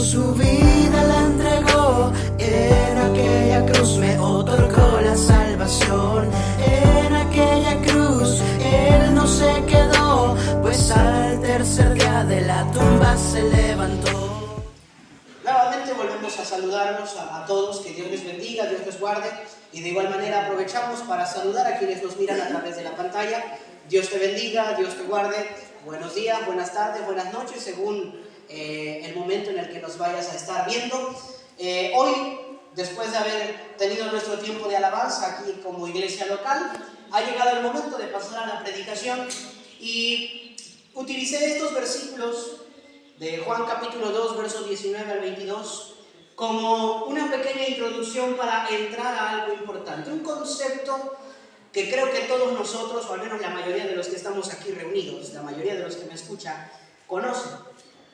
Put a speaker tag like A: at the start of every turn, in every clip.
A: su vida la entregó, en aquella cruz me otorgó la salvación. En aquella cruz Él no se quedó, pues al tercer día de la tumba se levantó.
B: Nuevamente volvemos a saludarnos a todos, que Dios les bendiga, Dios les guarde, y de igual manera aprovechamos para saludar a quienes nos miran a través de la pantalla. Dios te bendiga, Dios te guarde, buenos días, buenas tardes, buenas noches, según el momento en el que nos vayas a estar viendo. Hoy, después de haber tenido nuestro tiempo de alabanza aquí como iglesia local, ha llegado el momento de pasar a la predicación, y utilicé estos versículos de Juan capítulo 2, versos 19 al 22, como una pequeña introducción para entrar a algo importante, un concepto que creo que todos nosotros, o al menos la mayoría de los que estamos aquí reunidos, la mayoría de los que me escuchan, conocen.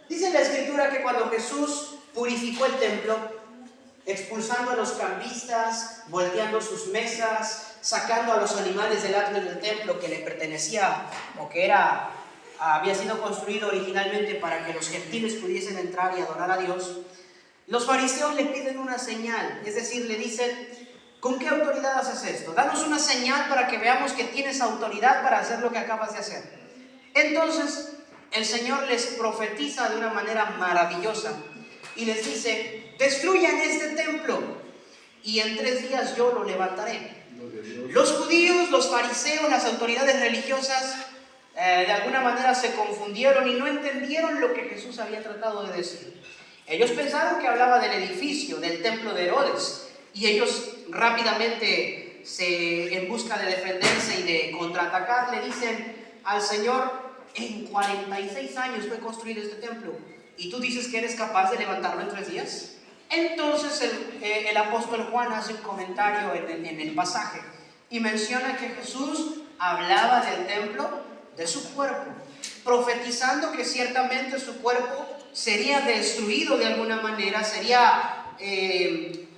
B: Dice la Escritura que cuando Jesús purificó el templo, expulsando a los cambistas, volteando sus mesas, sacando a los animales del atrio del templo que le pertenecía o que había sido construido originalmente para que los gentiles pudiesen entrar y adorar a Dios, los fariseos le piden una señal, es decir, le dicen: ¿con qué autoridad haces esto? Danos una señal para que veamos que tienes autoridad para hacer lo que acabas de hacer. Entonces el Señor les profetiza de una manera maravillosa y les dice: destruyan este templo y en 3 días yo lo levantaré. Los judíos, los fariseos, las autoridades religiosas de alguna manera se confundieron y no entendieron lo que Jesús había tratado de decir. Ellos pensaron que hablaba del edificio, del templo de Herodes, y ellos rápidamente, en busca de defenderse y de contraatacar, le dicen al Señor: en 46 años fue construido este templo, y tú dices que eres capaz de levantarlo en 3 días. Entonces el apóstol Juan hace un comentario en el pasaje y menciona que Jesús hablaba del templo de su cuerpo, profetizando que ciertamente su cuerpo sería destruido de alguna manera, sería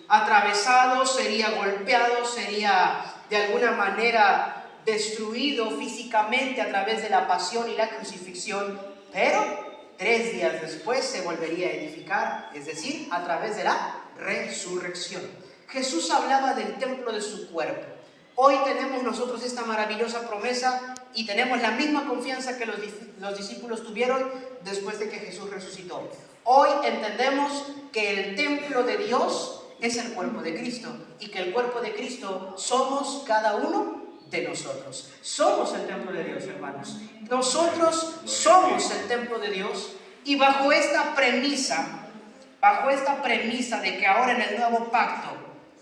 B: atravesado, sería golpeado, sería de alguna manera destruido físicamente a través de la pasión y la crucifixión, pero 3 días después se volvería a edificar, es decir, a través de la resurrección. Jesús hablaba del templo de su cuerpo. Hoy tenemos nosotros esta maravillosa promesa y tenemos la misma confianza que los discípulos tuvieron después de que Jesús resucitó. Hoy entendemos que el templo de Dios es el cuerpo de Cristo, y que el cuerpo de Cristo somos cada uno de nosotros. Somos el templo de Dios, hermanos. Nosotros somos el templo de Dios, y bajo esta premisa de que ahora en el nuevo pacto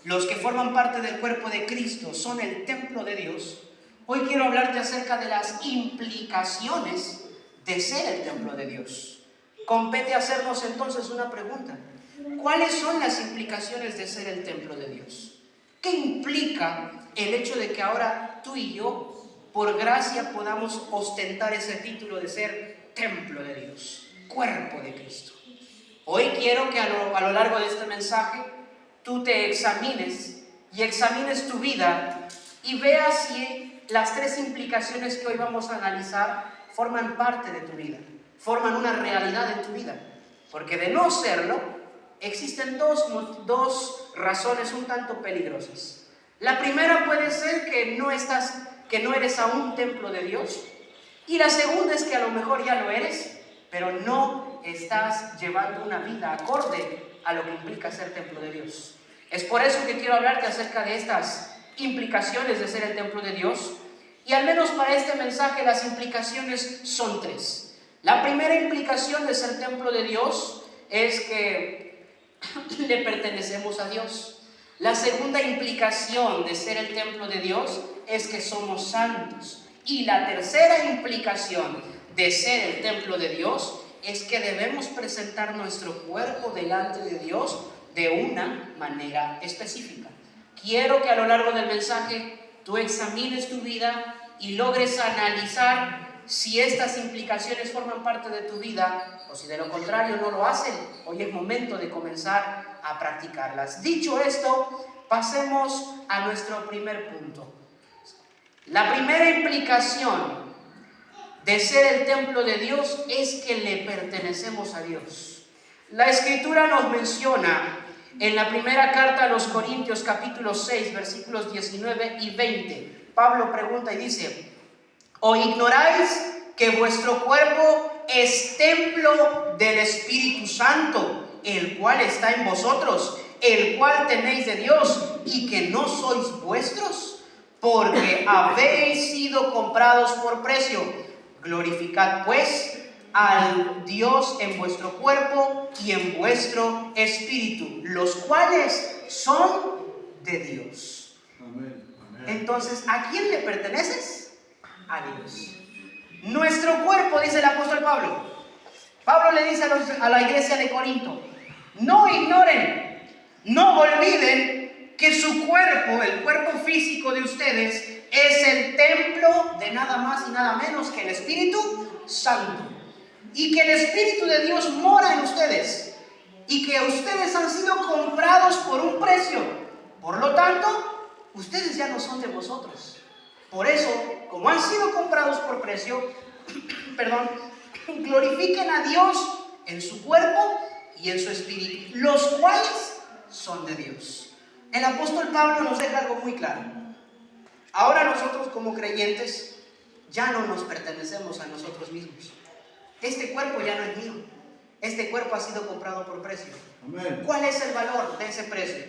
B: los que forman parte del cuerpo de Cristo son el templo de Dios, hoy quiero hablarte acerca de las implicaciones de ser el templo de Dios. Compete hacernos entonces una pregunta: ¿cuáles son las implicaciones de ser el templo de Dios? ¿Qué implica el hecho de que ahora tú y yo, por gracia, podamos ostentar ese título de ser templo de Dios, cuerpo de Cristo? Hoy quiero que a lo largo de este mensaje tú te examines y examines tu vida y veas si las 3 implicaciones que hoy vamos a analizar forman parte de tu vida, forman una realidad en tu vida. Porque de no serlo, existen dos razones un tanto peligrosas. La primera puede ser que no eres aún templo de Dios, y la segunda es que a lo mejor ya lo eres, pero no estás llevando una vida acorde a lo que implica ser templo de Dios. Es por eso que quiero hablarte acerca de estas implicaciones de ser el templo de Dios, y al menos para este mensaje las implicaciones son 3. La primera implicación de ser templo de Dios es que le pertenecemos a Dios. La segunda implicación de ser el templo de Dios es que somos santos. Y la tercera implicación de ser el templo de Dios es que debemos presentar nuestro cuerpo delante de Dios de una manera específica. Quiero que a lo largo del mensaje tú examines tu vida y logres analizar si estas implicaciones forman parte de tu vida o si de lo contrario no lo hacen. Hoy es momento de comenzar a practicarlas. Dicho esto, pasemos a nuestro primer punto. La primera implicación de ser el templo de Dios es que le pertenecemos a Dios. La Escritura nos menciona en la primera carta a los Corintios, capítulo 6, versículos 19 y 20. Pablo pregunta y dice: ¿o ignoráis que vuestro cuerpo es templo del Espíritu Santo, el cual está en vosotros, el cual tenéis de Dios, y que no sois vuestros? Porque habéis sido comprados por precio. Glorificad pues al Dios en vuestro cuerpo y en vuestro espíritu, los cuales son de Dios.
C: Amén.
B: Entonces, ¿a quién le perteneces? A Dios. Nuestro cuerpo, dice el apóstol Pablo. Pablo le dice a la iglesia de Corinto: no ignoren, no olviden que su cuerpo, el cuerpo físico de ustedes, es el templo de nada más y nada menos que el Espíritu Santo. Y que el Espíritu de Dios mora en ustedes. Y que ustedes han sido comprados por un precio. Por lo tanto, ustedes ya no son de vosotros. Por eso, como han sido comprados por precio, glorifiquen a Dios en su cuerpo y en su espíritu, los cuales son de Dios. El apóstol Pablo nos deja algo muy claro. Ahora nosotros como creyentes ya no nos pertenecemos a nosotros mismos. Este cuerpo ya no es mío. Este cuerpo ha sido comprado por precio.
C: Amén.
B: ¿Cuál es el valor de ese precio?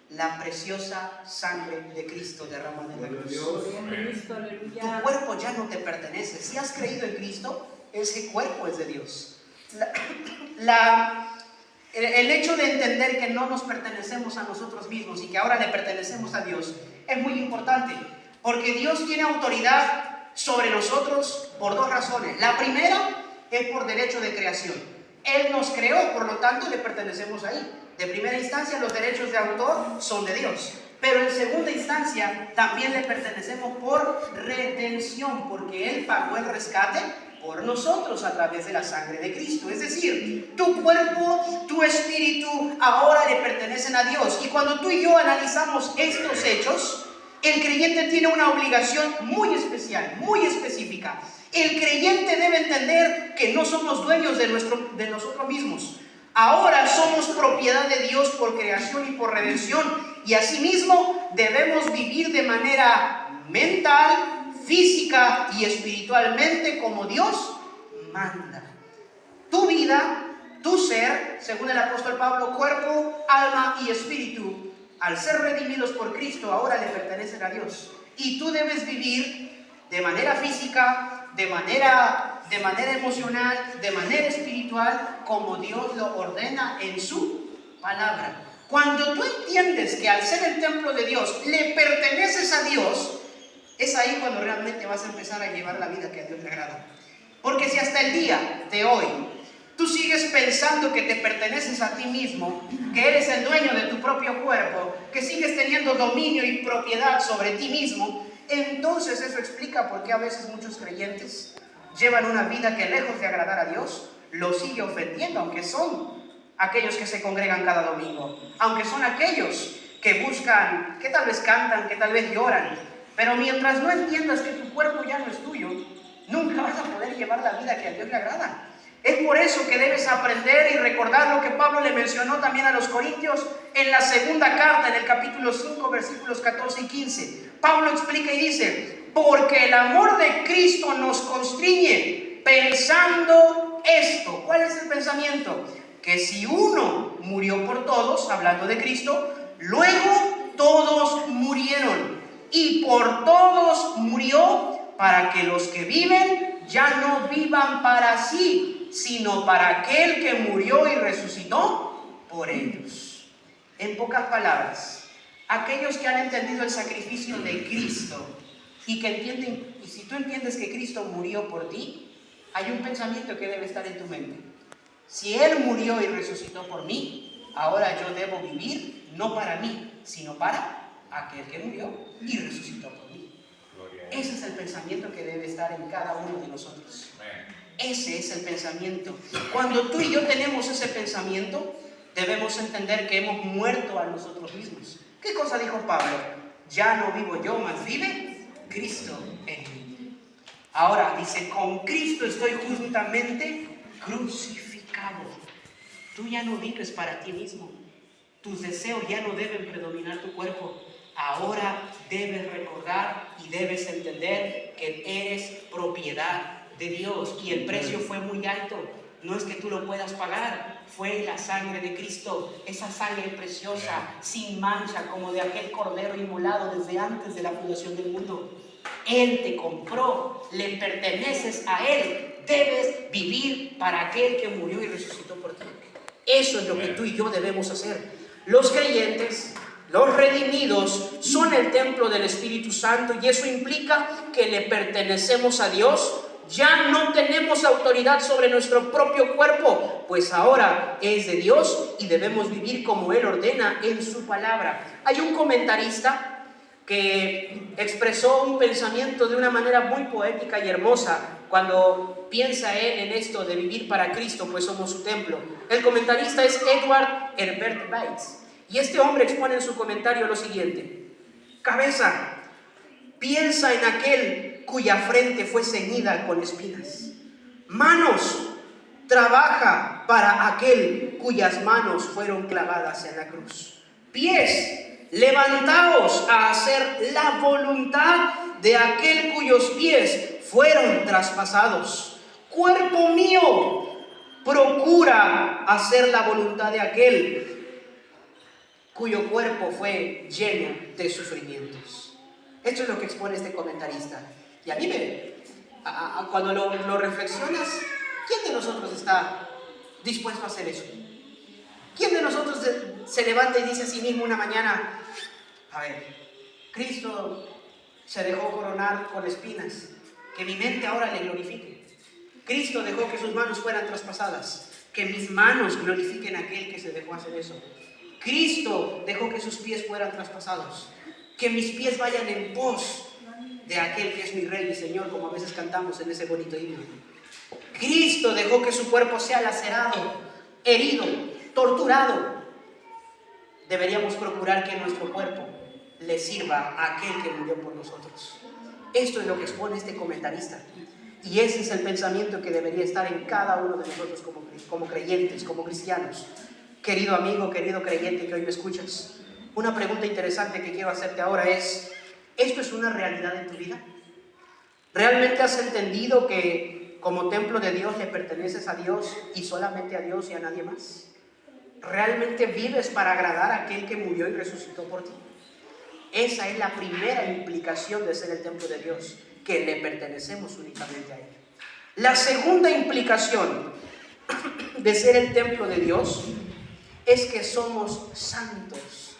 B: La preciosa sangre de Cristo derramada en la cruz. Tu cuerpo ya no te pertenece. Si has creído en Cristo, ese cuerpo es de Dios. El hecho de entender que no nos pertenecemos a nosotros mismos y que ahora le pertenecemos a Dios es muy importante, porque Dios tiene autoridad sobre nosotros por dos razones. La primera es por derecho de creación. Él nos creó, por lo tanto le pertenecemos a Él. De primera instancia, los derechos de autor son de Dios. Pero en segunda instancia, también le pertenecemos por redención, porque Él pagó el rescate por nosotros a través de la sangre de Cristo. Es decir, tu cuerpo, tu espíritu, ahora le pertenecen a Dios. Y cuando tú y yo analizamos estos hechos, el creyente tiene una obligación muy especial, muy específica. El creyente debe entender que no somos dueños de nosotros mismos. Ahora somos propiedad de Dios por creación y por redención, y asimismo debemos vivir de manera mental, física y espiritualmente como Dios manda. Tu vida, tu ser, según el apóstol Pablo, cuerpo, alma y espíritu, al ser redimidos por Cristo, ahora le pertenecen a Dios. Y tú debes vivir de manera física, de manera emocional, de manera espiritual, como Dios lo ordena en su palabra. Cuando tú entiendes que al ser el templo de Dios le perteneces a Dios, es ahí cuando realmente vas a empezar a llevar la vida que a Dios le agrada. Porque si hasta el día de hoy tú sigues pensando que te perteneces a ti mismo, que eres el dueño de tu propio cuerpo, que sigues teniendo dominio y propiedad sobre ti mismo, entonces eso explica por qué a veces muchos creyentes llevan una vida que, lejos de agradar a Dios, lo sigue ofendiendo, aunque son aquellos que se congregan cada domingo, aunque son aquellos que buscan, que tal vez cantan, que tal vez lloran, pero mientras no entiendas que tu cuerpo ya no es tuyo, nunca vas a poder llevar la vida que a Dios le agrada. Es por eso que debes aprender y recordar lo que Pablo le mencionó también a los Corintios en la segunda carta, en el capítulo 5, versículos 14 y 15. Pablo explica y dice: porque el amor de Cristo nos constriñe, pensando esto. ¿Cuál es el pensamiento? Que si uno murió por todos, hablando de Cristo, luego todos murieron. Y por todos murió, para que los que viven ya no vivan para sí, sino para aquel que murió y resucitó por ellos. En pocas palabras, aquellos que han entendido el sacrificio de Cristo y que entienden, y si tú entiendes que Cristo murió por ti, hay un pensamiento que debe estar en tu mente: si Él murió y resucitó por mí, ahora yo debo vivir no para mí, sino para aquel que murió y resucitó por mí. Ese es el pensamiento que debe estar en cada uno de nosotros. Ese es el pensamiento. Cuando tú y yo tenemos ese pensamiento, debemos entender que hemos muerto a nosotros mismos. ¿Qué cosa dijo Pablo? Ya no vivo yo, mas vive Cristo en mí. Ahora dice: con Cristo estoy juntamente crucificado. Tú ya no vives para ti mismo. Tus deseos ya no deben predominar tu cuerpo. Ahora debes recordar y debes entender que eres propiedad de Dios y el precio fue muy alto. No es que tú lo puedas pagar, fue la sangre de Cristo, esa sangre preciosa, sin mancha, como de aquel cordero inmolado desde antes de la fundación del mundo. Él te compró, le perteneces a Él, debes vivir para aquel que murió y resucitó por ti. Eso es lo que tú y yo debemos hacer. Los creyentes, los redimidos, son el templo del Espíritu Santo y eso implica que le pertenecemos a Dios. Ya no tenemos autoridad sobre nuestro propio cuerpo, pues ahora es de Dios y debemos vivir como Él ordena en su palabra. Hay un comentarista que expresó un pensamiento de una manera muy poética y hermosa cuando piensa él en esto de vivir para Cristo, pues somos su templo. El comentarista es Edward Herbert Bates y este hombre expone en su comentario lo siguiente: cabeza, piensa en aquel cuya frente fue ceñida con espinas. Manos, trabaja para aquel cuyas manos fueron clavadas en la cruz. Pies, levantaos a hacer la voluntad de aquel cuyos pies fueron traspasados. Cuerpo mío, procura hacer la voluntad de aquel cuyo cuerpo fue lleno de sufrimientos. Esto es lo que expone este comentarista. Y a mí cuando lo reflexionas, ¿quién de nosotros está dispuesto a hacer eso? ¿Quién de nosotros se levanta y dice a sí mismo una mañana: a ver, Cristo se dejó coronar con espinas, que mi mente ahora le glorifique? Cristo dejó que sus manos fueran traspasadas, que mis manos glorifiquen a aquel que se dejó hacer eso. Cristo dejó que sus pies fueran traspasados, que mis pies vayan en pos de aquel que es mi Rey y Señor, como a veces cantamos en ese bonito himno. Cristo dejó que su cuerpo sea lacerado, herido, torturado. Deberíamos procurar que nuestro cuerpo le sirva a aquel que murió por nosotros. Esto es lo que expone este comentarista. Y ese es el pensamiento que debería estar en cada uno de nosotros como creyentes, como cristianos. Querido amigo, querido creyente que hoy me escuchas, una pregunta interesante que quiero hacerte ahora es: ¿esto es una realidad en tu vida? ¿Realmente has entendido que como templo de Dios le perteneces a Dios y solamente a Dios y a nadie más? ¿Realmente vives para agradar a aquel que murió y resucitó por ti? Esa es la primera implicación de ser el templo de Dios, que le pertenecemos únicamente a Él. La segunda implicación de ser el templo de Dios es que somos santos.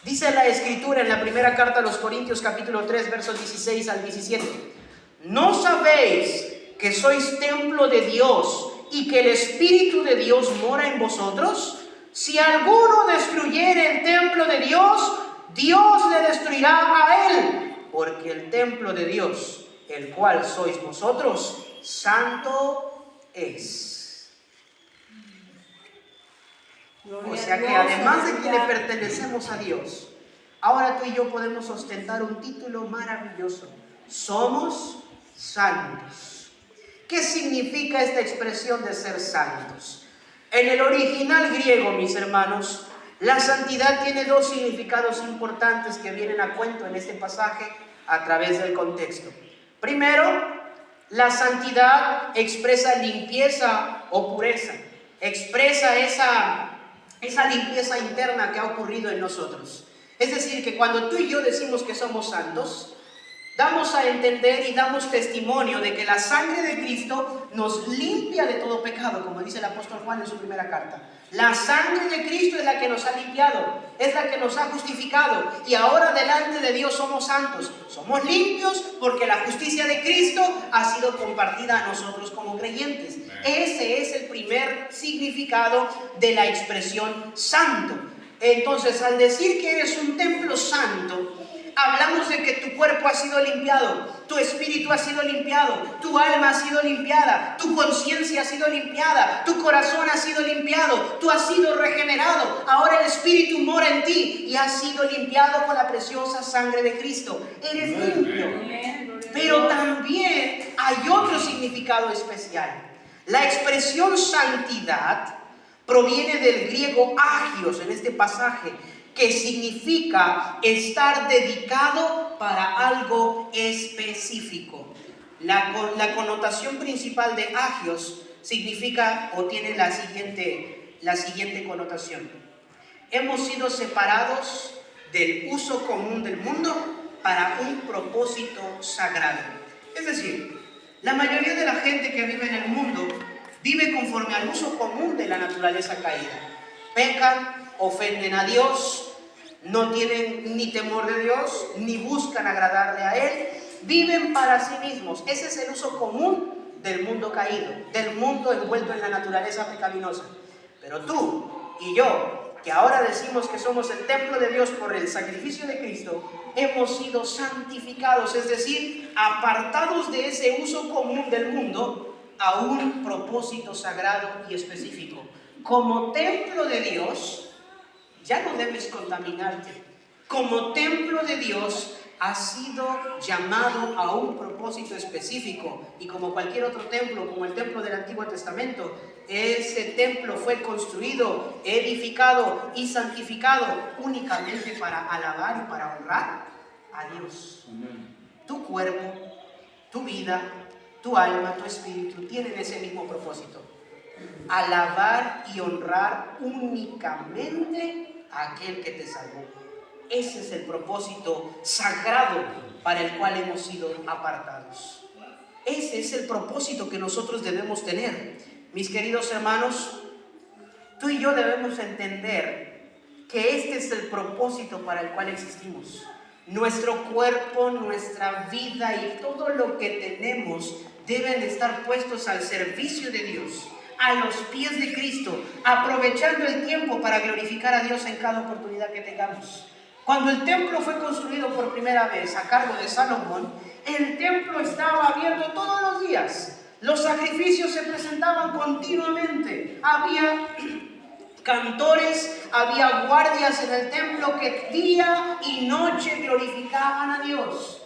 B: Dice la Escritura en la primera carta a los Corintios capítulo 3 versos 16 al 17: ¿no sabéis que sois templo de Dios y que el Espíritu de Dios mora en vosotros? Si alguno destruyere el templo de Dios, Dios le destruirá a él, porque el templo de Dios, el cual sois vosotros, santo es. O sea que además de que le pertenecemos a Dios, ahora tú y yo podemos ostentar un título maravilloso: somos santos. ¿Qué significa esta expresión de ser santos? En el original griego, mis hermanos, la santidad tiene dos significados importantes que vienen a cuento en este pasaje a través del contexto. Primero, la santidad expresa limpieza o pureza, expresa esa limpieza interna que ha ocurrido en nosotros. Es decir, que cuando tú y yo decimos que somos santos, damos a entender y damos testimonio de que la sangre de Cristo nos limpia de todo pecado, como dice el apóstol Juan en su primera carta. La sangre de Cristo es la que nos ha limpiado, es la que nos ha justificado, y ahora delante de Dios somos santos. Somos limpios porque la justicia de Cristo ha sido compartida a nosotros como creyentes. Ese es el primer significado de la expresión santo. Entonces, al decir que eres un templo santo, hablamos de que tu cuerpo ha sido limpiado, tu espíritu ha sido limpiado, tu alma ha sido limpiada, tu conciencia ha sido limpiada, tu corazón ha sido limpiado, tú has sido regenerado. Ahora el Espíritu mora en ti y has sido limpiado con la preciosa sangre de Cristo. Eres limpio. Pero también hay otro significado especial. La expresión santidad proviene del griego agios en este pasaje, que significa estar dedicado para algo específico. La connotación principal de agios significa o tiene la siguiente connotación. Hemos sido separados del uso común del mundo para un propósito sagrado. Es decir, la mayoría de la gente que vive en el mundo vive conforme al uso común de la naturaleza caída. Pecan, ofenden a Dios, no tienen ni temor de Dios, ni buscan agradarle a Él, viven para sí mismos. Ese es el uso común del mundo caído, del mundo envuelto en la naturaleza pecaminosa. Pero tú y yo, que ahora decimos que somos el templo de Dios por el sacrificio de Cristo, hemos sido santificados, es decir, apartados de ese uso común del mundo a un propósito sagrado y específico. Como templo de Dios, ya no debes contaminarte. Como templo de Dios, has sido llamado a un propósito específico. Y como cualquier otro templo, como el templo del Antiguo Testamento, ese templo fue construido, edificado y santificado únicamente para alabar y para honrar a Dios. Tu cuerpo, tu vida, tu alma, tu espíritu tienen ese mismo propósito: alabar y honrar únicamente a aquel que te salvó. Ese es el propósito sagrado para el cual hemos sido apartados. Ese es el propósito que nosotros debemos tener. Mis queridos hermanos, tú y yo debemos entender que este es el propósito para el cual existimos. Nuestro cuerpo, nuestra vida y todo lo que tenemos deben estar puestos al servicio de Dios, a los pies de Cristo, aprovechando el tiempo para glorificar a Dios en cada oportunidad que tengamos. Cuando el templo fue construido por primera vez a cargo de Salomón, el templo estaba abierto todos los días. Los sacrificios se presentaban continuamente. Había cantores, había guardias en el templo que día y noche glorificaban a Dios.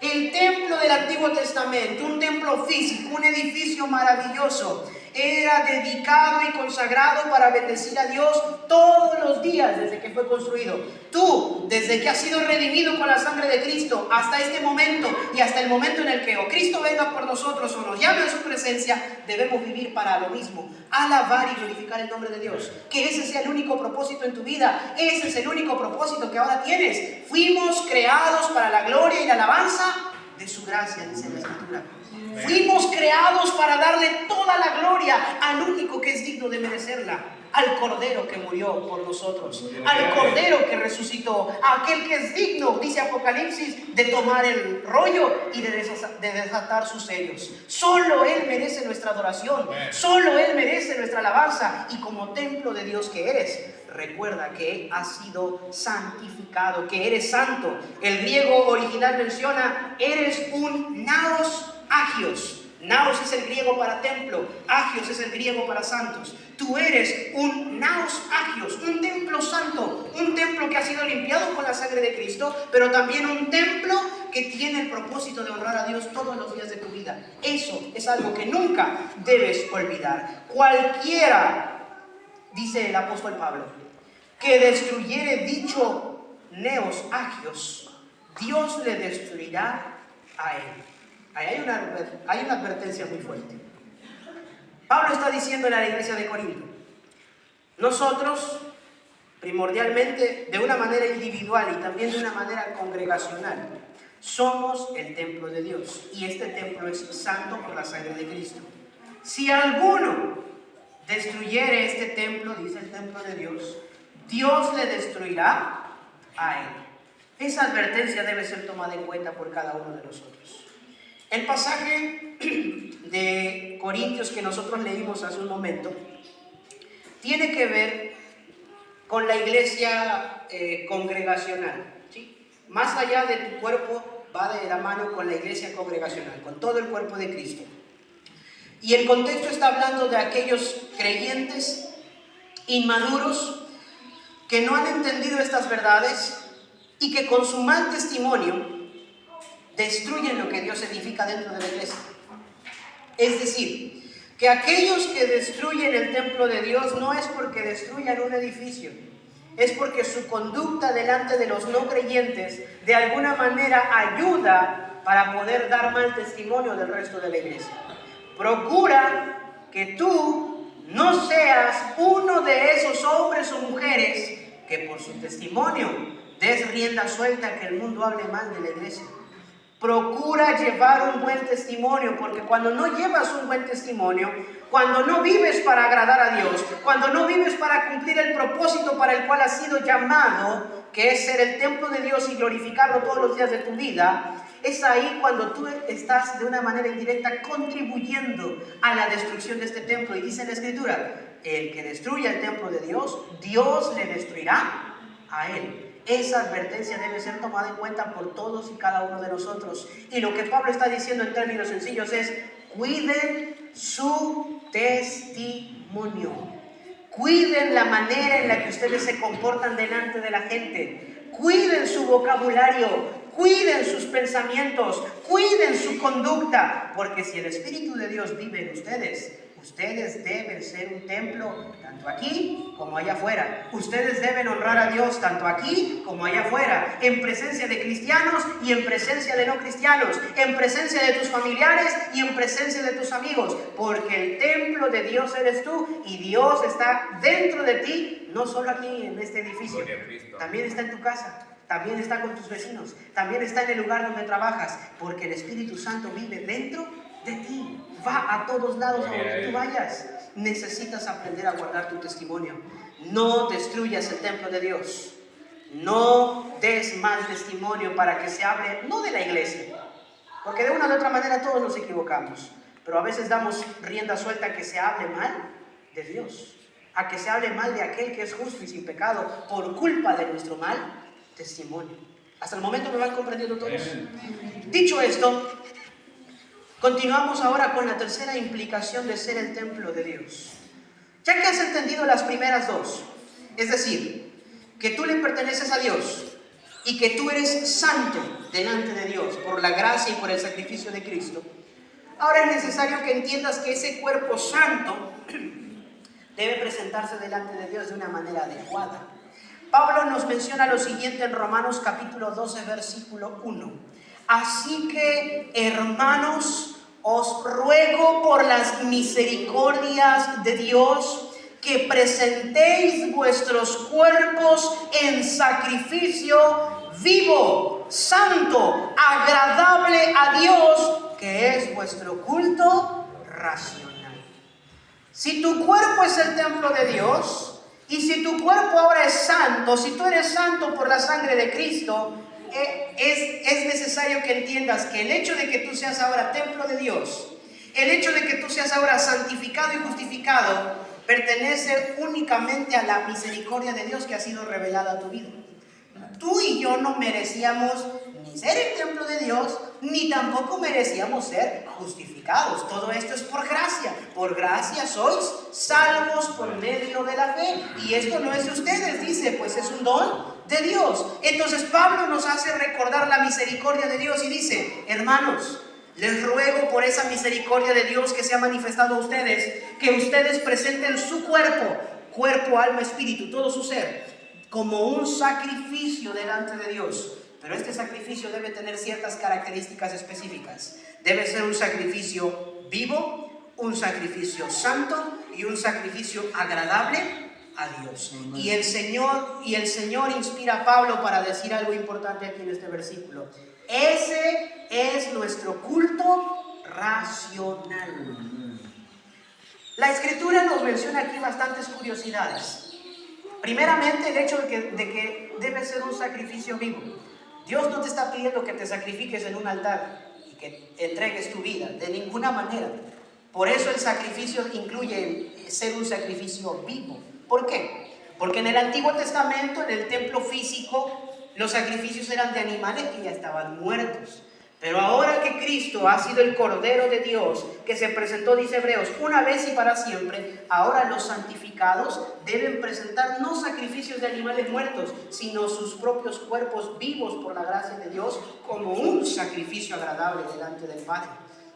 B: El templo del Antiguo Testamento, un templo físico, un edificio maravilloso, era dedicado y consagrado para bendecir a Dios todos los días desde que fue construido. Tú, desde que has sido redimido con la sangre de Cristo hasta este momento y hasta el momento en el que o Cristo venga por nosotros o nos llame a su presencia, debemos vivir para lo mismo: alabar y glorificar el nombre de Dios. Que ese sea el único propósito en tu vida. Ese es el único propósito que ahora tienes. Fuimos creados para la gloria y la alabanza de su gracia, dice la Escritura. Fuimos creados para darle toda la gloria al único que es digno de merecerla: al Cordero que murió por nosotros, al Cordero que resucitó, a aquel que es digno, dice Apocalipsis, de tomar el rollo y de desatar sus sellos. Solo Él merece nuestra adoración, solo Él merece nuestra alabanza. Y como templo de Dios que eres, recuerda que has sido santificado, que eres santo. El griego original menciona: eres un naos agios. Naos es el griego para templo, agios es el griego para santos. Tú eres un naos agios, un templo santo, un templo que ha sido limpiado con la sangre de Cristo, pero también un templo que tiene el propósito de honrar a Dios todos los días de tu vida. Eso es algo que nunca debes olvidar. Cualquiera, dice el apóstol Pablo, que destruyere dicho neos agios, Dios le destruirá a él. Hay una advertencia muy fuerte. Pablo está diciendo a la iglesia de Corinto: nosotros, primordialmente, de una manera individual y también de una manera congregacional, somos el templo de Dios, y este templo es santo por la sangre de Cristo. Si alguno destruyere este templo, dice el templo de Dios, Dios le destruirá a él. Esa advertencia debe ser tomada en cuenta por cada uno de nosotros. El pasaje de Corintios que nosotros leímos hace un momento tiene que ver con la iglesia congregacional, ¿sí? Más allá de tu cuerpo, va de la mano con la iglesia congregacional, con todo el cuerpo de Cristo. Y el contexto está hablando de aquellos creyentes inmaduros que no han entendido estas verdades y que con su mal testimonio destruyen lo que Dios edifica dentro de la iglesia. Es decir, que aquellos que destruyen el templo de Dios no es porque destruyan un edificio, es porque su conducta delante de los no creyentes de alguna manera ayuda para poder dar mal testimonio del resto de la iglesia. Procura que tú no seas uno de esos hombres o mujeres que por su testimonio des rienda suelta a que el mundo hable mal de la iglesia. Procura llevar un buen testimonio, porque cuando no llevas un buen testimonio, cuando no vives para agradar a Dios, cuando no vives para cumplir el propósito para el cual has sido llamado, que es ser el templo de Dios y glorificarlo todos los días de tu vida, es ahí cuando tú estás de una manera indirecta contribuyendo a la destrucción de este templo. Y dice la Escritura, el que destruya el templo de Dios, Dios le destruirá a él. Esa advertencia debe ser tomada en cuenta por todos y cada uno de nosotros. Y lo que Pablo está diciendo en términos sencillos es, cuiden su testimonio. Cuiden la manera en la que ustedes se comportan delante de la gente. Cuiden su vocabulario. Cuiden sus pensamientos. Cuiden su conducta. Porque si el Espíritu de Dios vive en ustedes, ustedes deben ser un templo tanto aquí como allá afuera. Ustedes deben honrar a Dios tanto aquí como allá afuera, en presencia de cristianos y en presencia de no cristianos, en presencia de tus familiares y en presencia de tus amigos, porque el templo de Dios eres tú y Dios está dentro de ti, no solo aquí en este edificio, también está en tu casa. También está con tus vecinos, también está en el lugar donde trabajas, porque el Espíritu Santo vive dentro de ti, va a todos lados a donde tú vayas. Necesitas aprender a guardar tu testimonio. No destruyas el templo de Dios. No des mal testimonio para que se hable, no de la iglesia, porque de una u otra manera todos nos equivocamos, pero a veces damos rienda suelta a que se hable mal de Dios, a que se hable mal de aquel que es justo y sin pecado por culpa de nuestro mal testimonio. Hasta el momento me van comprendiendo todos. Dicho esto, continuamos ahora con la tercera implicación de ser el templo de Dios. Ya que has entendido las primeras dos, es decir, que tú le perteneces a Dios y que tú eres santo delante de Dios por la gracia y por el sacrificio de Cristo, ahora es necesario que entiendas que ese cuerpo santo debe presentarse delante de Dios de una manera adecuada. Pablo nos menciona lo siguiente en Romanos capítulo 12, versículo 1. Así que, hermanos, os ruego por las misericordias de Dios que presentéis vuestros cuerpos en sacrificio vivo, santo, agradable a Dios, que es vuestro culto racional. Si tu cuerpo es el templo de Dios, y si tu cuerpo ahora es santo, si tú eres santo por la sangre de Cristo, es necesario que entiendas que el hecho de que tú seas ahora templo de Dios, el hecho de que tú seas ahora santificado y justificado, pertenece únicamente a la misericordia de Dios que ha sido revelada a tu vida. Tú y yo no merecíamos ni ser el templo de Dios, ni tampoco merecíamos ser justificados. Todo esto es por gracia. Por gracia sois salvos por medio de la fe. Y esto no es de ustedes, dice, pues es un don de Dios. Entonces Pablo nos hace recordar la misericordia de Dios y dice, hermanos, les ruego por esa misericordia de Dios que se ha manifestado a ustedes, que ustedes presenten su cuerpo, alma, espíritu, todo su ser, como un sacrificio delante de Dios. Pero este sacrificio debe tener ciertas características específicas. Debe ser un sacrificio vivo, un sacrificio santo y un sacrificio agradable a Dios. Y el Señor inspira a Pablo para decir algo importante aquí en este versículo. Ese es nuestro culto racional. La Escritura nos menciona aquí bastantes curiosidades. Primeramente, el hecho de que debe ser un sacrificio vivo. Dios no te está pidiendo que te sacrifiques en un altar y que entregues tu vida, de ninguna manera. Por eso el sacrificio incluye ser un sacrificio vivo. ¿Por qué? Porque en el Antiguo Testamento, en el templo físico, los sacrificios eran de animales que ya estaban muertos. Pero ahora que Cristo ha sido el Cordero de Dios, que se presentó, dice Hebreos, una vez y para siempre, ahora los santificados deben presentar no sacrificios de animales muertos, sino sus propios cuerpos vivos por la gracia de Dios, como un sacrificio agradable delante del Padre.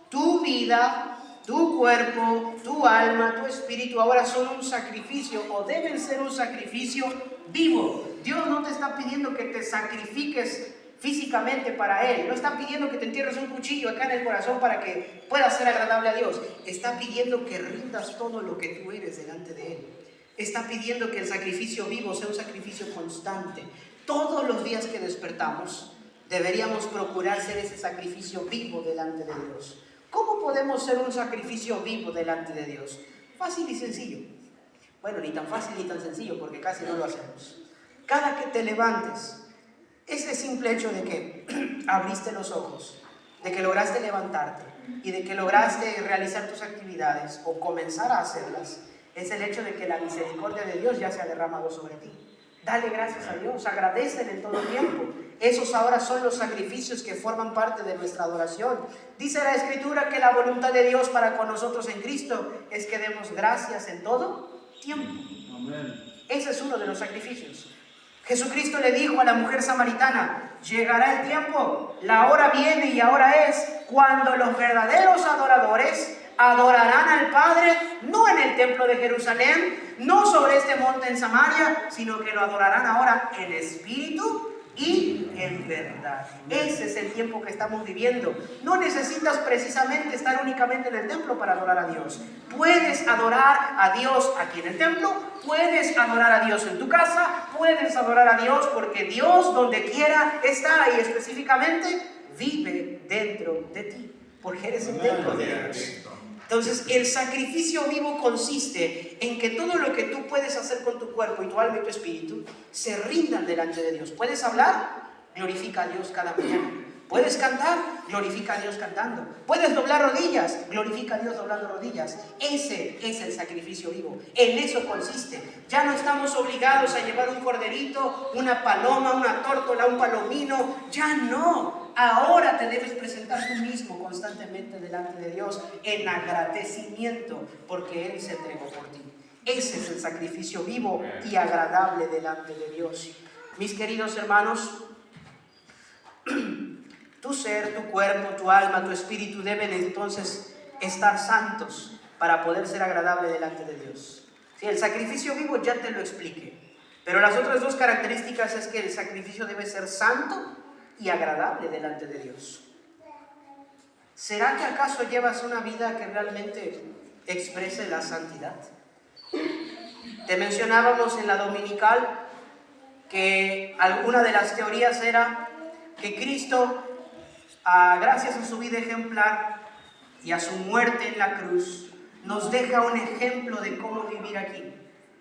B: Tu vida tu cuerpo, tu alma, tu espíritu ahora son un sacrificio o deben ser un sacrificio vivo. Dios no te está pidiendo que te sacrifiques físicamente para Él. No está pidiendo que te entierres un cuchillo acá en el corazón para que puedas ser agradable a Dios. Está pidiendo que rindas todo lo que tú eres delante de Él. Está pidiendo que el sacrificio vivo sea un sacrificio constante. Todos los días que despertamos deberíamos procurar ser ese sacrificio vivo delante de Dios. ¿Cómo podemos ser un sacrificio vivo delante de Dios? Fácil y sencillo. Bueno, ni tan fácil ni tan sencillo porque casi no lo hacemos. Cada que te levantes, ese simple hecho de que abriste los ojos, de que lograste levantarte y de que lograste realizar tus actividades o comenzar a hacerlas, es el hecho de que la misericordia de Dios ya se ha derramado sobre ti. Dale gracias a Dios, agradécele en todo tiempo. Esos ahora son los sacrificios que forman parte de nuestra adoración. Dice la Escritura que la voluntad de Dios para con nosotros en Cristo es que demos gracias en todo tiempo. Amén. Ese es uno de los sacrificios. Jesucristo le dijo a la mujer samaritana: llegará el tiempo, la hora viene y ahora es, cuando los verdaderos adoradores adorarán al Padre, no en el templo de Jerusalén, no sobre este monte en Samaria, sino que lo adorarán ahora en espíritu y en verdad. Ese es el tiempo que estamos viviendo. No necesitas precisamente estar únicamente en el templo para adorar a Dios. Puedes adorar a Dios aquí en el templo, puedes adorar a Dios en tu casa, puedes adorar a Dios porque Dios donde quiera está y específicamente vive dentro de ti, porque eres el templo de Dios. Entonces, el sacrificio vivo consiste en que todo lo que tú puedes hacer con tu cuerpo y tu alma y tu espíritu se rindan delante de Dios. ¿Puedes hablar? Glorifica a Dios cada mañana. ¿Puedes cantar? Glorifica a Dios cantando. ¿Puedes doblar rodillas? Glorifica a Dios doblando rodillas. Ese es el sacrificio vivo. En eso consiste. Ya no estamos obligados a llevar un corderito, una paloma, una tórtola, un palomino. Ya no. Ahora te debes presentar tú mismo constantemente delante de Dios en agradecimiento porque Él se entregó por ti. Ese es el sacrificio vivo y agradable delante de Dios. Mis queridos hermanos, tu ser, tu cuerpo, tu alma, tu espíritu deben entonces estar santos para poder ser agradable delante de Dios. Sí, el sacrificio vivo ya te lo expliqué, pero las otras dos características es que el sacrificio debe ser santo y agradable delante de Dios. ¿Será que acaso llevas una vida que realmente exprese la santidad? Te mencionábamos en la dominical que alguna de las teorías era que Cristo, gracias a su vida ejemplar y a su muerte en la cruz, nos deja un ejemplo de cómo vivir aquí.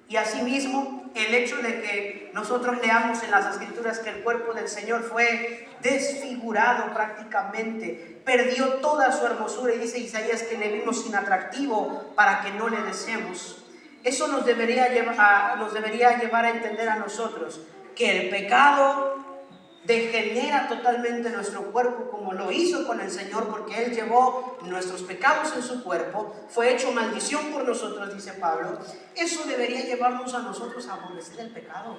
B: Y asimismo, el hecho de que nosotros leamos en las Escrituras que el cuerpo del Señor fue desfigurado prácticamente, perdió toda su hermosura, y dice Isaías que le vimos inatractivo para que no le deseemos. Eso nos debería llevar a entender a nosotros que el pecado degenera totalmente nuestro cuerpo como lo hizo con el Señor, porque Él llevó nuestros pecados en su cuerpo, fue hecho maldición por nosotros, dice Pablo. Eso debería llevarnos a nosotros a aborrecer el pecado,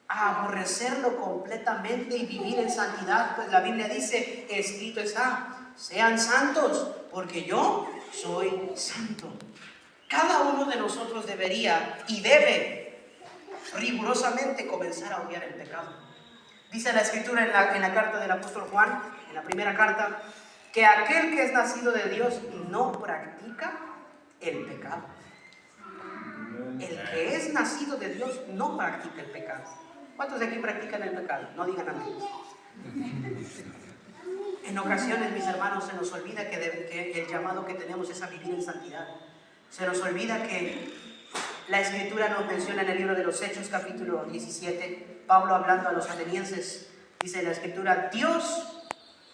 B: a aborrecerlo completamente y vivir en santidad, pues la Biblia dice, escrito está, sean santos, porque yo soy santo. Cada uno de nosotros debería y debe rigurosamente comenzar a odiar el pecado. Dice la Escritura en la carta del apóstol Juan, en la primera carta, que aquel que es nacido de Dios no practica el pecado. El que es nacido de Dios no practica el pecado. ¿Cuántos de aquí practican el pecado? No digan amén. En ocasiones, mis hermanos, se nos olvida que el llamado que tenemos es a vivir en santidad. Se nos olvida que la Escritura nos menciona en el libro de los Hechos, capítulo 17, Pablo hablando a los atenienses, dice en la Escritura, Dios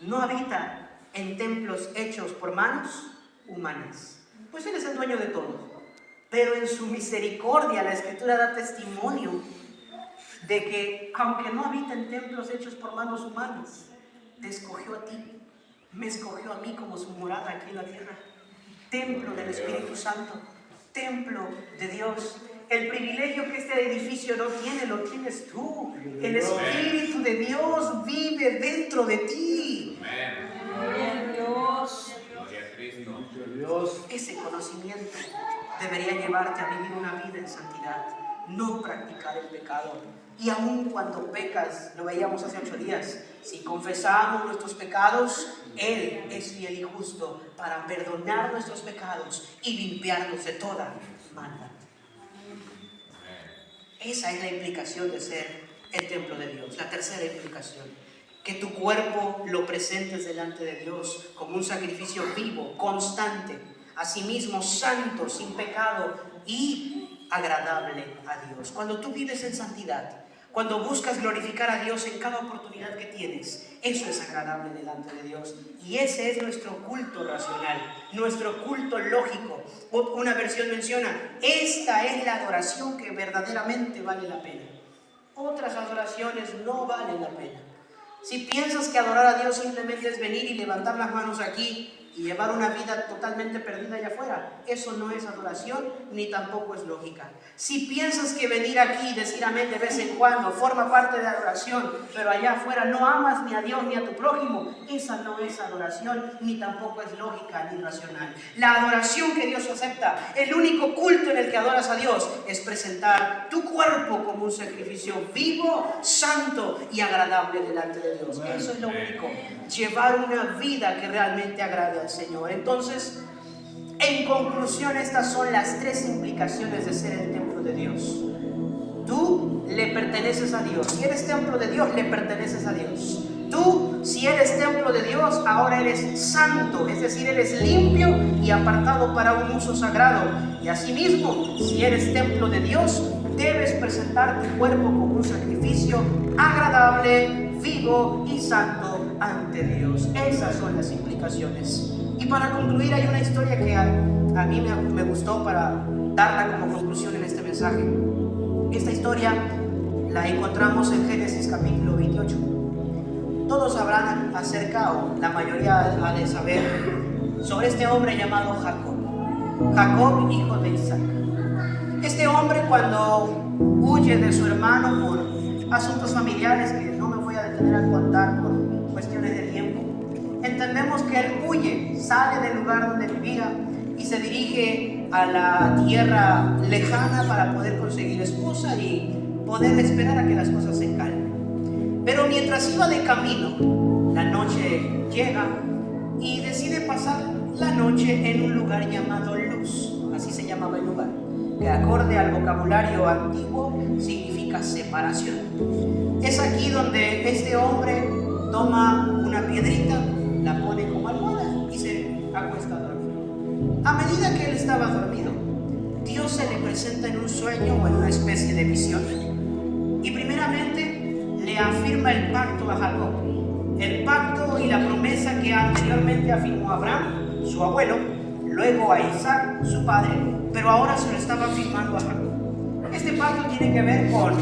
B: no habita en templos hechos por manos humanas. Pues Él es el dueño de todo. Pero en su misericordia, la Escritura da testimonio de que, aunque no habita en templos hechos por manos humanas, te escogió a ti, me escogió a mí como su morada aquí en la tierra. Templo del Espíritu Santo, templo de Dios. El privilegio que este edificio no tiene, lo tienes tú. El Espíritu de Dios vive dentro de ti.
C: Gloria a Dios. Gloria a Cristo.
B: Ese conocimiento debería llevarte a vivir una vida en santidad, no practicar el pecado. Y aun cuando pecas, lo veíamos hace 8 días, si confesamos nuestros pecados, Él es fiel y justo para perdonar nuestros pecados y limpiarnos de toda maldad. Esa es la implicación de ser el templo de Dios. La tercera implicación, que tu cuerpo lo presentes delante de Dios como un sacrificio vivo, constante, asimismo santo, sin pecado y agradable a Dios. Cuando tú vives en santidad, cuando buscas glorificar a Dios en cada oportunidad que tienes, eso es agradable delante de Dios. Y ese es nuestro culto racional, nuestro culto lógico. Una versión menciona, esta es la adoración que verdaderamente vale la pena. Otras adoraciones no valen la pena. Si piensas que adorar a Dios simplemente es venir y levantar las manos aquí y llevar una vida totalmente perdida allá afuera, eso no es adoración ni tampoco es lógica. Si piensas que venir aquí y decir amén de vez en cuando forma parte de adoración, pero allá afuera no amas ni a Dios ni a tu prójimo, esa no es adoración ni tampoco es lógica ni racional. La adoración que Dios acepta, el único culto en el que adoras a Dios, es presentar tu cuerpo como un sacrificio vivo, santo y agradable delante de Dios. Eso es lo único, llevar una vida que realmente agrade al Señor. Entonces, en conclusión, estas son las 3 implicaciones de ser el templo de Dios. Tú le perteneces a Dios. Si eres templo de Dios, le perteneces a Dios. Tú, si eres templo de Dios, ahora eres santo, es decir, eres limpio y apartado para un uso sagrado. Y asimismo, si eres templo de Dios, debes presentar tu cuerpo como un sacrificio agradable, vivo y santo ante Dios. Esas son las implicaciones. Y para concluir, hay una historia que a mí me gustó para darla como conclusión en este mensaje. Esta historia la encontramos en Génesis capítulo 28. Todos sabrán acerca, o la mayoría ha de saber, sobre este hombre llamado Jacob. Jacob, hijo de Isaac. Este hombre, cuando huye de su hermano por asuntos familiares que no me voy a detener a contar por cuestiones de tiempo, entendemos que él huye, sale del lugar donde vivía y se dirige a la tierra lejana para poder conseguir esposa y poder esperar a que las cosas se calmen. Pero mientras iba de camino, la noche llega y decide pasar la noche en un lugar llamado Luz. Así se llamaba el lugar, que acorde al vocabulario antiguo significa separación. Es aquí donde este hombre toma una piedrita, la pone como almohada y se acuesta a dormir. A medida que él estaba dormido, Dios se le presenta en un sueño o en una especie de visión y primeramente le afirma el pacto a Jacob, el pacto y la promesa que anteriormente afirmó a Abraham, su abuelo, luego a Isaac, su padre, pero ahora se lo estaba afirmando a Jacob. Este pacto tiene que ver con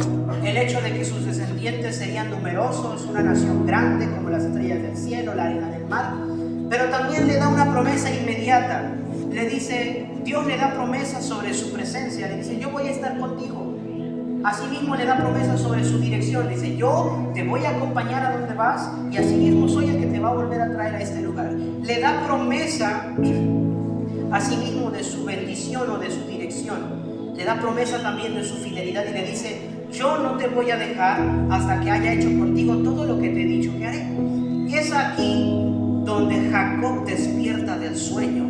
B: el hecho de que sus descendientes serían numerosos, una nación grande como las estrellas del cielo, la arena del mar, pero también le da una promesa inmediata. Le dice, Dios le da promesa sobre su presencia, le dice, yo voy a estar contigo. Asimismo le da promesa sobre su dirección, le dice, yo te voy a acompañar a donde vas y asimismo soy el que te va a volver a traer a este lugar. Le da promesa asimismo de su bendición o de su dirección. Le da promesa también de su fidelidad y le dice, yo no te voy a dejar hasta que haya hecho contigo todo lo que te he dicho que haré. Y es aquí donde Jacob despierta del sueño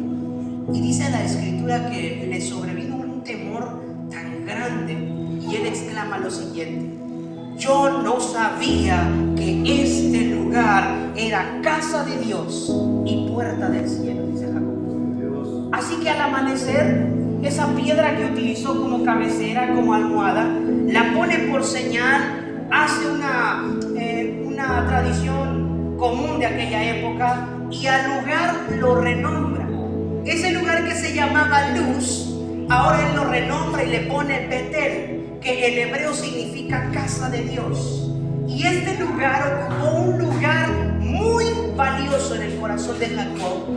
B: y dice la escritura que le sobrevino un temor tan grande y él exclama lo siguiente, yo no sabía que este lugar era casa de Dios y puerta del cielo, dice Jacob. Así que al amanecer, esa piedra que utilizó como cabecera, como almohada, la pone por señal, hace una tradición común de aquella época y al lugar lo renombra. Ese lugar que se llamaba Luz, ahora él lo renombra y le pone Betel, que en hebreo significa casa de Dios. Y este lugar ocupó un lugar muy valioso en el corazón de Jacob,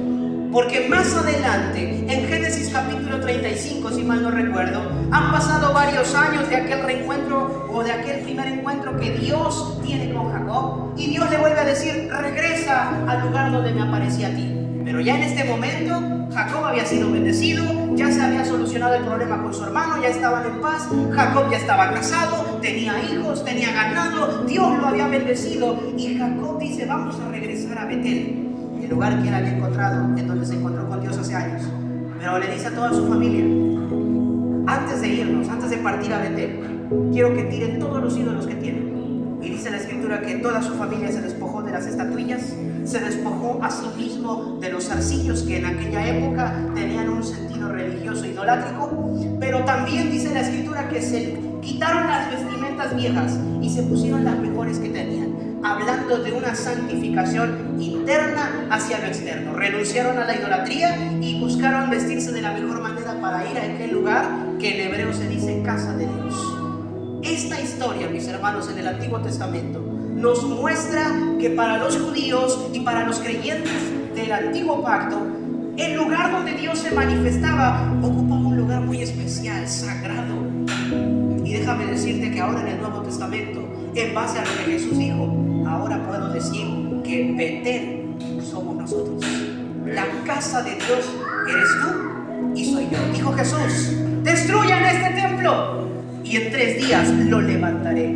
B: porque más adelante, en Génesis capítulo 35, si mal no recuerdo, han pasado varios años de aquel reencuentro o de aquel primer encuentro que Dios tiene con Jacob, y Dios le vuelve a decir, regresa al lugar donde me aparecí a ti. Pero ya en este momento Jacob había sido bendecido, ya se había solucionado el problema con su hermano, ya estaban en paz. Jacob ya estaba casado, tenía hijos, tenía ganado, Dios lo había bendecido. Y Jacob dice: vamos a regresar a Betel, el lugar que él había encontrado, en donde se encontró con Dios hace años. Pero le dice a toda su familia: antes de irnos, antes de partir a Betel, quiero que tiren todos los ídolos que tienen. Y dice la escritura que toda su familia se despojó de las estatuillas, se despojó a sí mismo de los zarcillos que en aquella época tenían un sentido religioso idolátrico. Pero también dice la escritura que se quitaron las vestimentas viejas y se pusieron las mejores que tenían, hablando de una santificación interna hacia lo externo. Renunciaron a la idolatría y buscaron vestirse de la mejor manera para ir a aquel lugar que en hebreo se dice casa de Dios. Esta historia, mis hermanos, en el Antiguo Testamento nos muestra que para los judíos y para los creyentes del Antiguo Pacto, el lugar donde Dios se manifestaba ocupaba un lugar muy especial, sagrado. Y déjame decirte que ahora en el Nuevo Testamento, en base a lo que Jesús dijo, ahora puedo decir que Betel somos nosotros. La casa de Dios eres tú y soy yo. Dijo Jesús: destruyan este templo y en 3 días lo levantaré.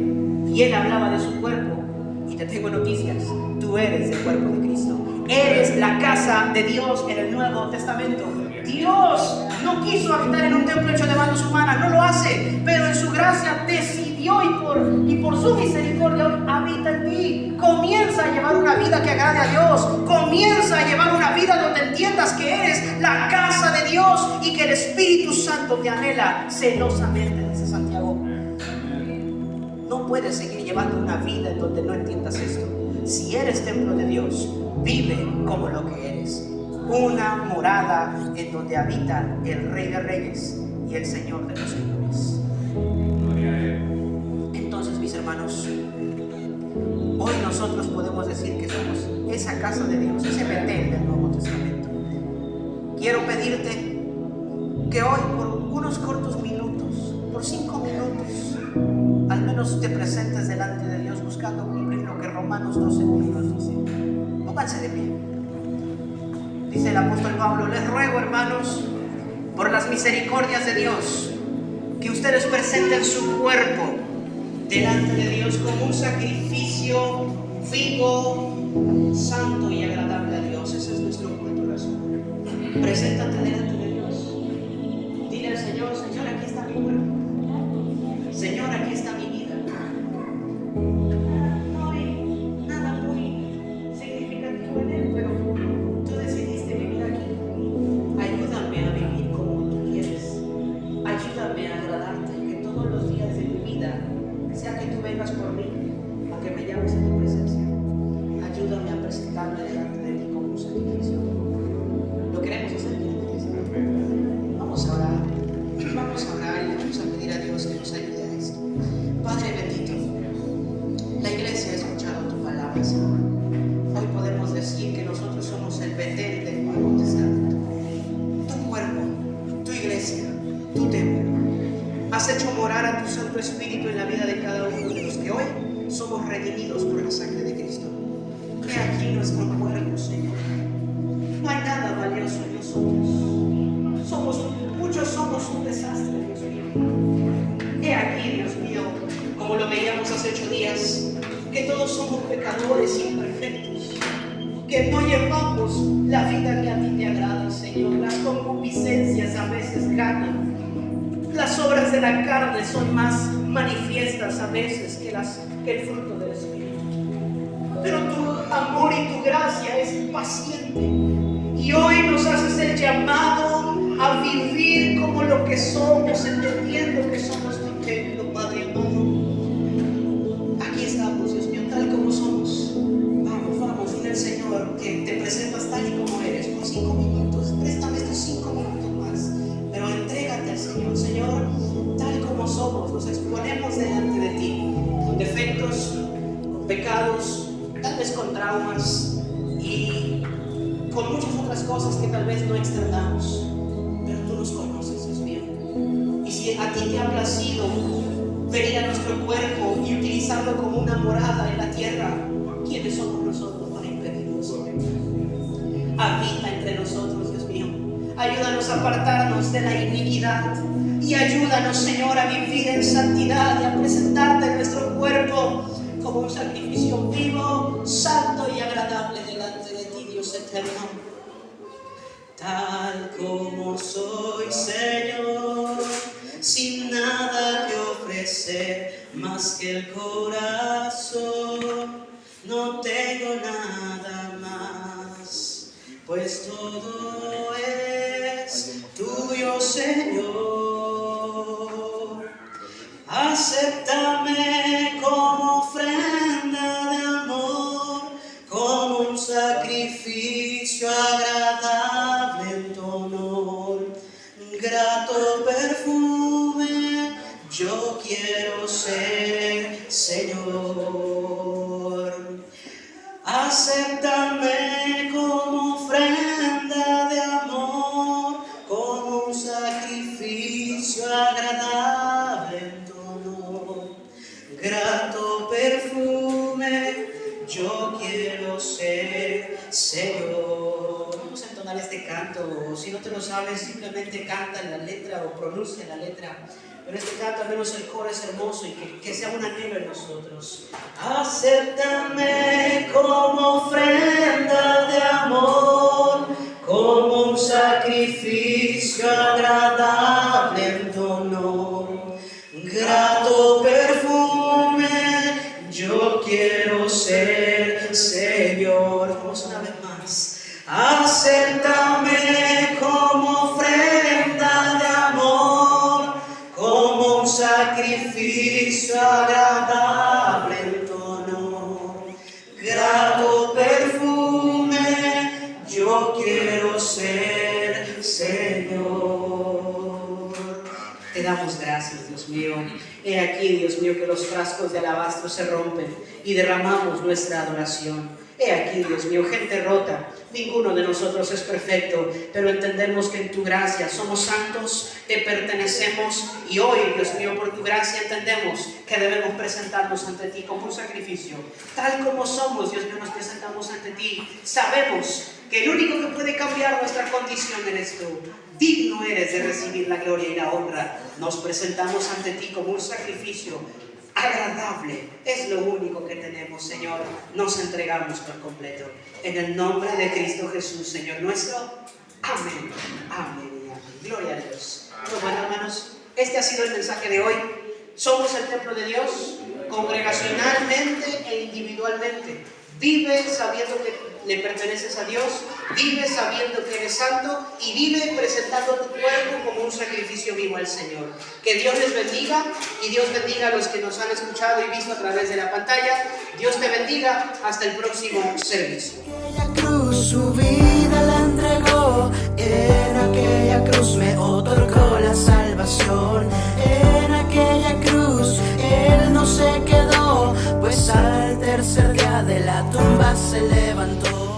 B: Y él hablaba de su cuerpo. Y te tengo noticias: tú eres el cuerpo de Cristo. Eres la casa de Dios en el Nuevo Testamento. Dios no quiso habitar en un templo hecho de manos humanas, no lo hace, pero en su gracia decidió y por su misericordia hoy habita en ti. Comienza a llevar una vida que agrade a Dios. Comienza a llevar una vida donde entiendas que eres la casa de Dios y que el Espíritu Santo te anhela celosamente, dice Santiago. No puedes seguir llevando una vida en donde no entiendas esto. Si eres templo de Dios, vive como lo que eres: una morada en donde habita el Rey de Reyes y el Señor de los Señores. Entonces, mis hermanos, hoy nosotros podemos decir que somos esa casa de Dios, ese Betel del Nuevo Testamento. Quiero pedirte que hoy, por unos cortos minutos, por 5 minutos, al menos te presentes delante de Dios buscando cumplir lo que Romanos 12:1 nos dice. Pónganse de pie. Dice el apóstol Pablo: les ruego, hermanos, por las misericordias de Dios, que ustedes presenten su cuerpo delante de Dios como un sacrificio vivo, santo y agradable a Dios. Ese es nuestro culto razón. Preséntate delante de Dios. Dile al Señor: Señor, aquí está mi cuerpo. Señor, aquí está mi vida. No hay nada muy significativo en él, pero tú decidiste vivir aquí. Ayúdame a vivir como tú quieres. Ayúdame a agradarte, que todos los días de mi vida sea que tú vengas por mí, a que me llames en tu presencia. Ayúdame a presentarme delante de ti como un sacrificio. Lo queremos hacer, ¿quieres? Vamos a orar. Vamos a orar y le vamos a pedir a Dios que nos ayude a esto. Padre bendito, la iglesia ha escuchado tu palabra, Señor. Hoy podemos decir que nosotros somos el Betel del Nuevo Testamento. Tu cuerpo, tu iglesia, tu templo. Has hecho morar a tu Santo Espíritu en la vida de cada uno de los que hoy somos redimidos por la sangre de Cristo. He aquí nuestro cuerpo, Señor. No hay nada valioso en nosotros. Muchos somos un desastre, Dios mío. He aquí, Dios mío, como lo veíamos hace 8 días, que todos somos pecadores imperfectos, que no llevamos la vida que a ti te agrada, Señor. Las concupiscencias a veces ganan. Las obras de la carne son más manifiestas a veces que el fruto del Espíritu. Pero tu amor y tu gracia es paciente. Y hoy nos haces el llamado a vivir como lo que somos, entendiendo que somos tu templo, Padre amado. Aquí estamos, Dios mío, tal como somos. Vamos, dile al Señor que te presentas tal y como eres, por 5 minutos. Préstame estos 5 minutos más, pero entrégate al Señor. Señor, tal como somos, nos exponemos delante de ti, con defectos, con pecados, tal vez con traumas y con muchas otras cosas que tal vez no externamos. Pero tú nos conoces, Dios mío. Y si a ti te ha placido venir a nuestro cuerpo y utilizarlo como una morada en la tierra, ¿quiénes somos nosotros para impedirlo, Señor? habita entre nosotros, Dios mío. Ayúdanos a apartarnos de la iniquidad y ayúdanos, Señor, a vivir en santidad y a presentarte nuestro cuerpo como un sacrificio vivo, santo y agradable delante de ti, Dios eterno. Tal como soy, Señor, sin nada que ofrecer más que el corazón, no tengo nada más, pues todo es tuyo, Señor. Acéptame como ofrenda de amor, como un sacrificio agradable en tu honor, grato perfume, yo quiero ser, Señor. Acéptame como ofrenda de amor, como un sacrificio agradable en tu honor, grato perfume, yo quiero ser, Señor. Vamos a entonar este canto, o si no te lo sabes, simplemente canta la letra o pronuncia la letra. Pero este canto, al menos el coro, es hermoso y que sea un anhelo en nosotros. Acéptame como ofrenda de amor, como un sacrificio agradable en tu honor, grato perfume, yo quiero ser, Señor. Vamos una vez más. Acéptame como ofrenda de amor, como un sacrificio agradable en tu honor, grato perfume, yo quiero ser, Señor. Te damos gracias, Dios mío. He aquí, Dios mío, que los frascos de alabastro se rompen y derramamos nuestra adoración. He aquí, Dios mío, gente rota. Ninguno de nosotros es perfecto, pero entendemos que en tu gracia somos santos, te pertenecemos, y hoy, Dios mío, por tu gracia entendemos que debemos presentarnos ante ti como un sacrificio. Tal como somos, Dios mío, nos presentamos ante ti. Sabemos que el único que puede cambiar nuestra condición eres tú. Digno eres de recibir la gloria y la honra. Nos presentamos ante ti como un sacrificio agradable, es lo único que tenemos, Señor. Nos entregamos por completo. En el nombre de Cristo Jesús, Señor nuestro. Amén, amén y amén. Gloria a Dios. Bueno, hermanos, este ha sido el mensaje de hoy. Somos el templo de Dios, congregacionalmente e individualmente. Vive sabiendo que le perteneces a Dios, vive sabiendo que eres santo y vive presentando tu cuerpo como un sacrificio vivo al Señor. Que Dios les bendiga y Dios bendiga a los que nos han escuchado y visto a través de la pantalla. Dios te bendiga. Hasta el próximo servicio.
A: Aquella cruz su vida la entregó, en aquella cruz me otorgó la salvación. En aquella cruz Él no se quedó, pues al tercer día de la tumba se levantó.